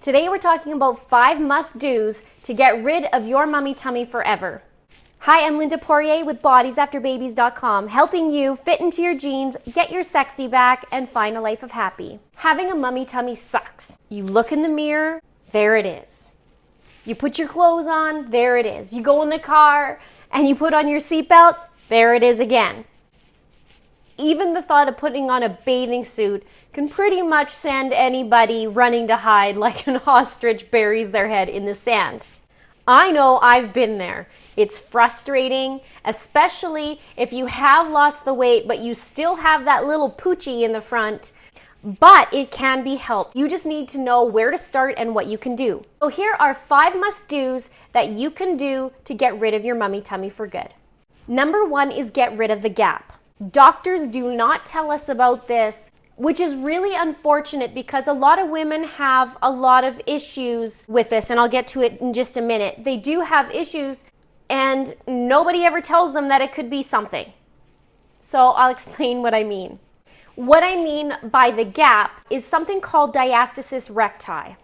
Today we're talking about 5 must-dos to get rid of your mummy tummy forever. Hi, I'm Linda Poirier with BodiesAfterBabies.com, helping you fit into your jeans, get your sexy back, and find a life of happy. Having a mummy tummy sucks. You look in the mirror, there it is. You put your clothes on, there it is. You go in the car and you put on your seatbelt, there it is again. Even the thought of putting on a bathing suit can pretty much send anybody running to hide like an ostrich buries their head in the sand. I know, I've been there. It's frustrating, especially if you have lost the weight, but you still have that little poochie in the front. But it can be helped. You just need to know where to start and what you can do. So here are 5 must-dos that you can do to get rid of your mummy tummy for good. Number 1 is get rid of the gap. Doctors do not tell us about this, which is really unfortunate because a lot of women have a lot of issues with this, and I'll get to it in just a minute. They do have issues and nobody ever tells them that it could be something. So I'll explain what I mean. What I mean by the gap is something called diastasis recti,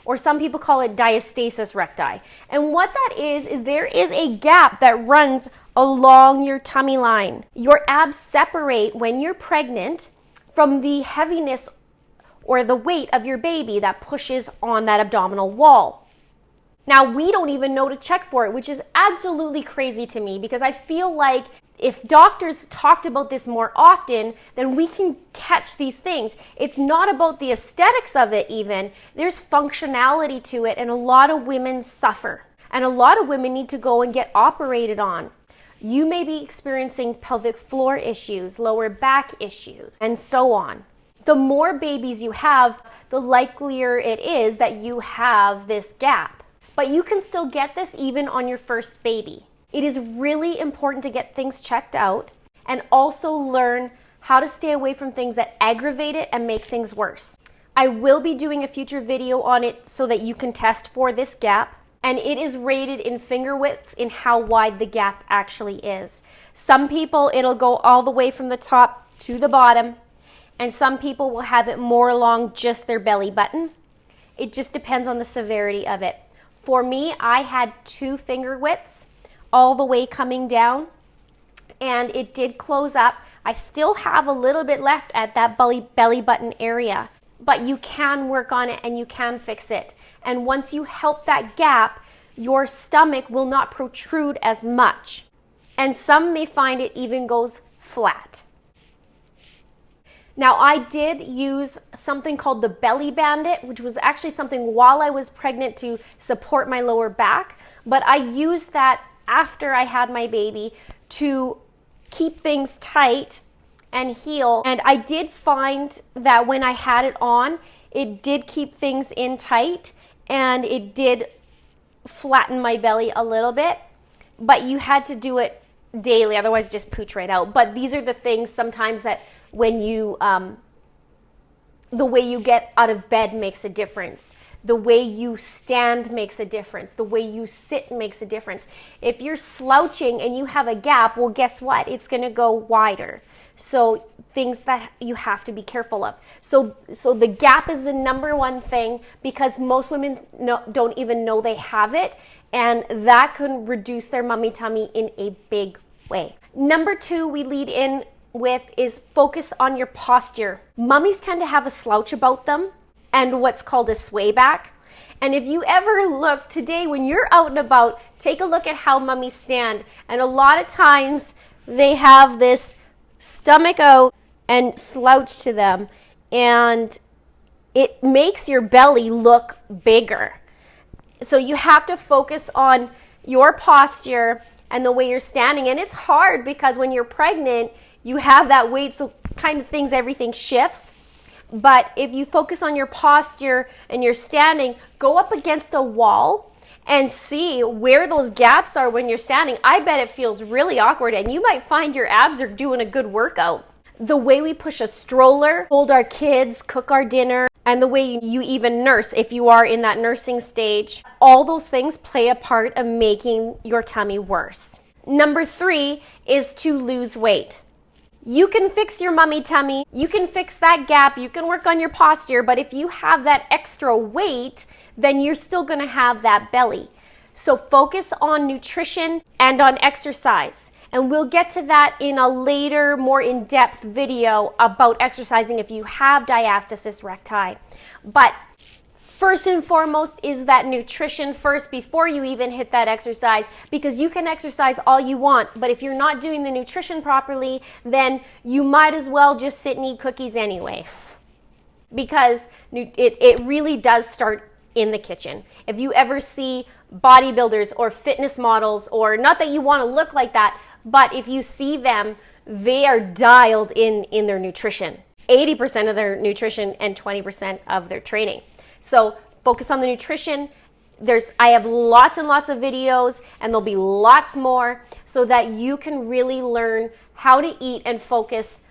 or some people call it diastasis recti. And what that is there is a gap that runs along your tummy line. Your abs separate when you're pregnant from the heaviness or the weight of your baby that pushes on that abdominal wall. Now, we don't even know to check for it, which is absolutely crazy to me because I feel like if doctors talked about this more often, then we can catch these things. It's not about the aesthetics of it even. There's functionality to it, and a lot of women suffer. And a lot of women need to go and get operated on. You may be experiencing pelvic floor issues, lower back issues, and so on. The more babies you have, the likelier it is that you have this gap. But you can still get this even on your first baby. It is really important to get things checked out and also learn how to stay away from things that aggravate it and make things worse. I will be doing a future video on it so that you can test for this gap, and it is rated in finger widths in how wide the gap actually is. Some people, it'll go all the way from the top to the bottom, and some people will have it more along just their belly button. It just depends on the severity of it. For me, I had 2 finger widths all the way coming down, and it did close up. I still have a little bit left at that belly button area, but you can work on it and you can fix it. And once you help that gap, your stomach will not protrude as much. And some may find it even goes flat. Now, I did use something called the Belly Bandit, which was actually something while I was pregnant to support my lower back, but I used that after I had my baby to keep things tight and heal. And I did find that when I had it on, it did keep things in tight and it did flatten my belly a little bit, but you had to do it daily, otherwise just pooch right out. But these are the things sometimes that when you, the way you get out of bed makes a difference. The way you stand makes a difference. The way you sit makes a difference. If you're slouching and you have a gap, well, guess what? It's going to go wider. So things that you have to be careful of. So the gap is the number 1 thing because most women don't even know they have it, and that can reduce their mummy tummy in a big way. Number 2 we lead in with is focus on your posture. Mummies tend to have a slouch about them and what's called a sway back. And if you ever look today when you're out and about, take a look at how mummies stand. And a lot of times they have this stomach out and slouch to them, and it makes your belly look bigger. So you have to focus on your posture and the way you're standing. And it's hard because when you're pregnant, you have that weight, so kind of things, everything shifts. But if you focus on your posture and you're standing, go up against a wall and see where those gaps are when you're standing. I bet it feels really awkward, and you might find your abs are doing a good workout. The way we push a stroller, hold our kids, cook our dinner, and the way you even nurse if you are in that nursing stage, all those things play a part of making your tummy worse. Number 3 is to lose weight. You can fix your mummy tummy, you can fix that gap, you can work on your posture, but if you have that extra weight, then you're still gonna have that belly. So focus on nutrition and on exercise. And we'll get to that in a later, more in-depth video about exercising if you have diastasis recti. But first and foremost is that nutrition first before you even hit that exercise, because you can exercise all you want, but if you're not doing the nutrition properly, then you might as well just sit and eat cookies anyway, because it really does start in the kitchen. If you ever see bodybuilders or fitness models, or not that you want to look like that, but if you see them, they are dialed in their nutrition. 80% of their nutrition and 20% of their training. So focus on the nutrition. I have lots and lots of videos, and there'll be lots more, so that you can really learn how to eat and focus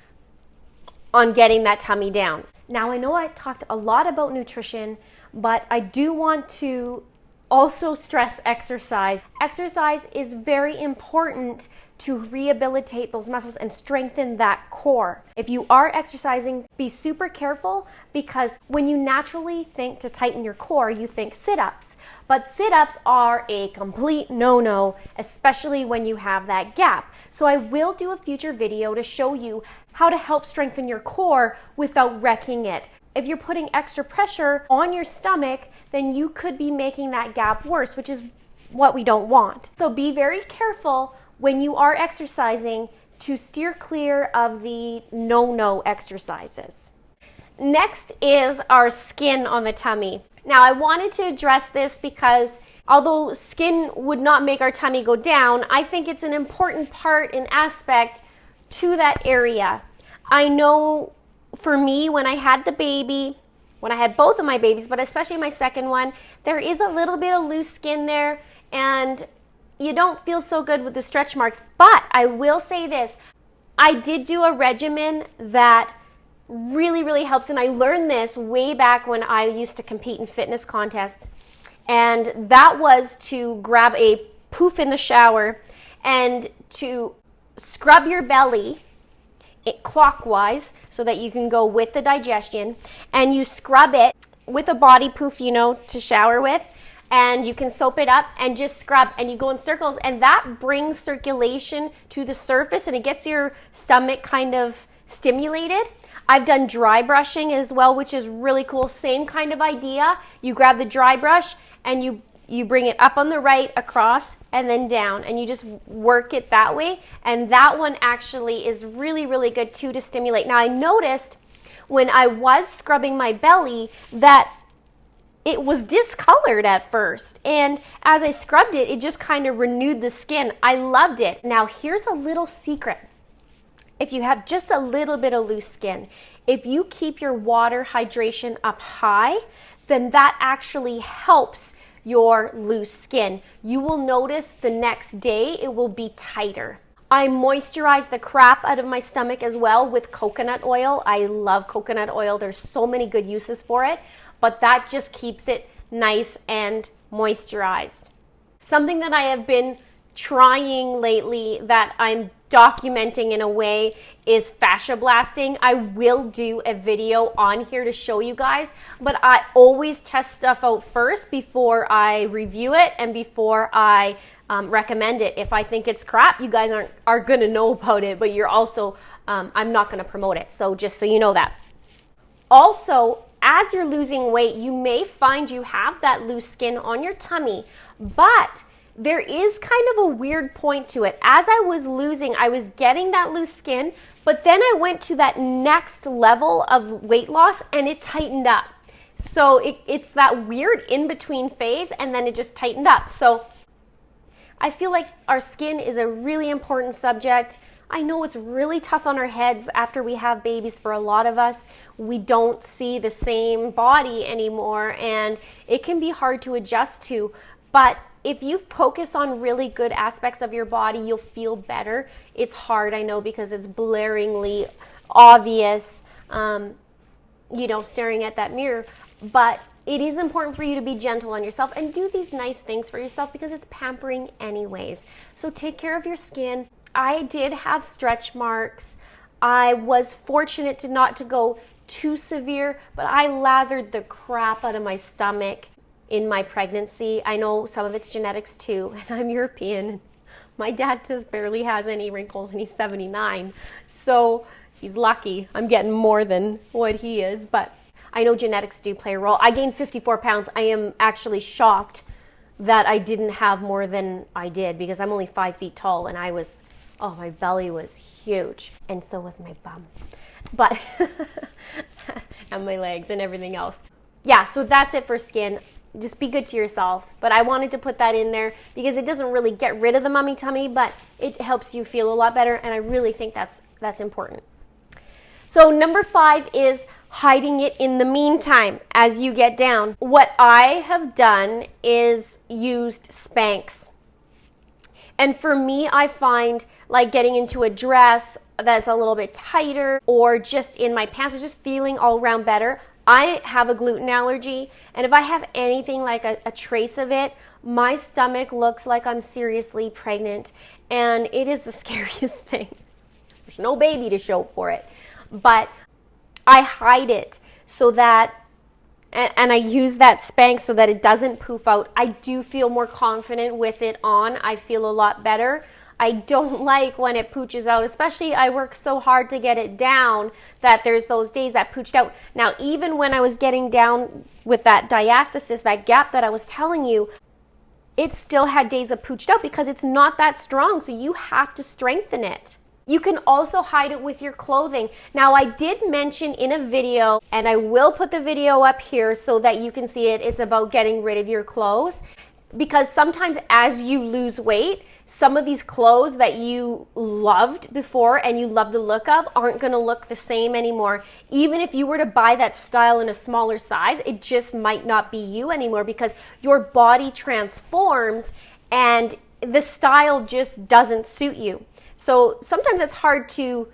on getting that tummy down. Now, I know I talked a lot about nutrition, but I do want to also stress exercise. Exercise is very important to rehabilitate those muscles and strengthen that core. If you are exercising, be super careful, because when you naturally think to tighten your core, you think sit-ups. But sit-ups are a complete no-no, especially when you have that gap. So I will do a future video to show you how to help strengthen your core without wrecking it. If you're putting extra pressure on your stomach, then you could be making that gap worse, which is what we don't want. So be very careful when you are exercising to steer clear of the no-no exercises. Next is our skin on the tummy. Now, I wanted to address this because although skin would not make our tummy go down, I think it's an important part and aspect to that area. I know for me, when I had the baby, when I had both of my babies, but especially my second one, there is a little bit of loose skin there, and you don't feel so good with the stretch marks. But I will say this, I did do a regimen that really, really helps, and I learned this way back when I used to compete in fitness contests, and that was to grab a poof in the shower and to scrub your belly clockwise so that you can go with the digestion, and you scrub it with a body poof, you know, to shower with, and you can soap it up and just scrub, and you go in circles, and that brings circulation to the surface, and it gets your stomach kind of stimulated. I've done dry brushing as well, which is really cool. Same kind of idea. You grab the dry brush and you bring it up on the right, across, and then down, and you just work it that way. And that one actually is really, really good too to stimulate. Now, I noticed when I was scrubbing my belly that it was discolored at first, and as I scrubbed it, it just kind of renewed the skin. I loved it. Now, here's a little secret. If you have just a little bit of loose skin, if you keep your water hydration up high, then that actually helps your loose skin. You will notice the next day it will be tighter. I moisturize the crap out of my stomach as well with coconut oil. I love coconut oil. There's so many good uses for it, but that just keeps it nice and moisturized. Something that I have been trying lately that I'm documenting in a way is fascia blasting. I will do a video on here to show you guys, but I always test stuff out first before I review it and before I recommend it. If I think it's crap, you guys are gonna know about it, but you're also, I'm not gonna promote it. So just so you know that. Also, as you're losing weight, you may find you have that loose skin on your tummy, but there is kind of a weird point to it. As I was losing, I was getting that loose skin, but then I went to that next level of weight loss and it tightened up. So it's that weird in-between phase, and then it just tightened up. So I feel like our skin is a really important subject. I know it's really tough on our heads after we have babies. For a lot of us, we don't see the same body anymore, and it can be hard to adjust to. But if you focus on really good aspects of your body, you'll feel better. It's hard, I know, because it's blaringly obvious, you know, staring at that mirror. But it is important for you to be gentle on yourself and do these nice things for yourself, because it's pampering anyways. So take care of your skin. I did have stretch marks. I was fortunate not to go too severe, but I lathered the crap out of my stomach in my pregnancy. I know some of it's genetics too, and I'm European. My dad just barely has any wrinkles and he's 79. So he's lucky. I'm getting more than what he is, but I know genetics do play a role. I gained 54 pounds. I am actually shocked that I didn't have more than I did because I'm only 5 feet tall and I was, oh, my belly was huge. And so was my bum. But, and my legs and everything else. Yeah, so that's it for skin. Just be good to yourself. But I wanted to put that in there because it doesn't really get rid of the mummy tummy, but it helps you feel a lot better. And I really think that's important. So number 5 is hiding it in the meantime as you get down. What I have done is used Spanx. And for me, I find like getting into a dress that's a little bit tighter or just in my pants or just feeling all around better. I have a gluten allergy, and if I have anything like a trace of it, my stomach looks like I'm seriously pregnant, and it is the scariest thing. There's no baby to show for it, but I hide it so that, and I use that Spanx so that it doesn't poof out. I do feel more confident with it on. I feel a lot better. I don't like when it pooches out, especially I work so hard to get it down that there's those days that pooched out. Now, even when I was getting down with that diastasis, that gap that I was telling you, it still had days of pooched out because it's not that strong, so you have to strengthen it. You can also hide it with your clothing. Now, I did mention in a video, and I will put the video up here so that you can see it. It's about getting rid of your clothes because sometimes as you lose weight, some of these clothes that you loved before and you love the look of aren't going to look the same anymore. Even if you were to buy that style in a smaller size, it just might not be you anymore because your body transforms and the style just doesn't suit you. So sometimes it's hard to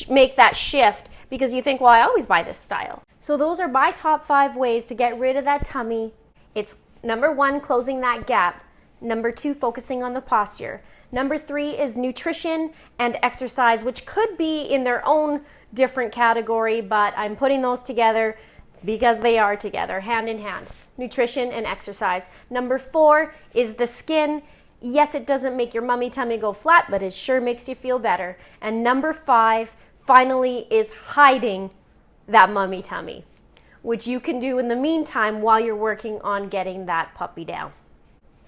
make that shift because you think, well, I always buy this style. So those are my top 5 ways to get rid of that tummy. It's number 1, closing that gap. Number 2, focusing on the posture. Number 3 is nutrition and exercise, which could be in their own different category, but I'm putting those together because they are together, hand in hand. Nutrition and exercise. Number 4 is the skin. Yes, it doesn't make your mummy tummy go flat, but it sure makes you feel better. And number 5, finally, is hiding that mummy tummy, which you can do in the meantime while you're working on getting that puppy down.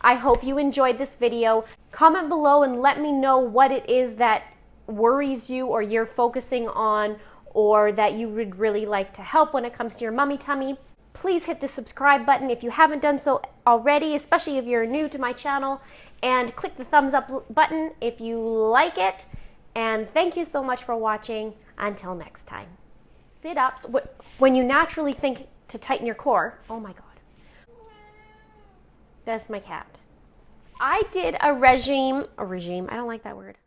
I hope you enjoyed this video. Comment below and let me know what it is that worries you or you're focusing on or that you would really like to help when it comes to your mummy tummy. Please hit the subscribe button if you haven't done so already, especially if you're new to my channel, and click the thumbs up button if you like it. And thank you so much for watching. Until next time. Sit-ups, when you naturally think to tighten your core, oh my God. That's my cat. I did a regime, I don't like that word.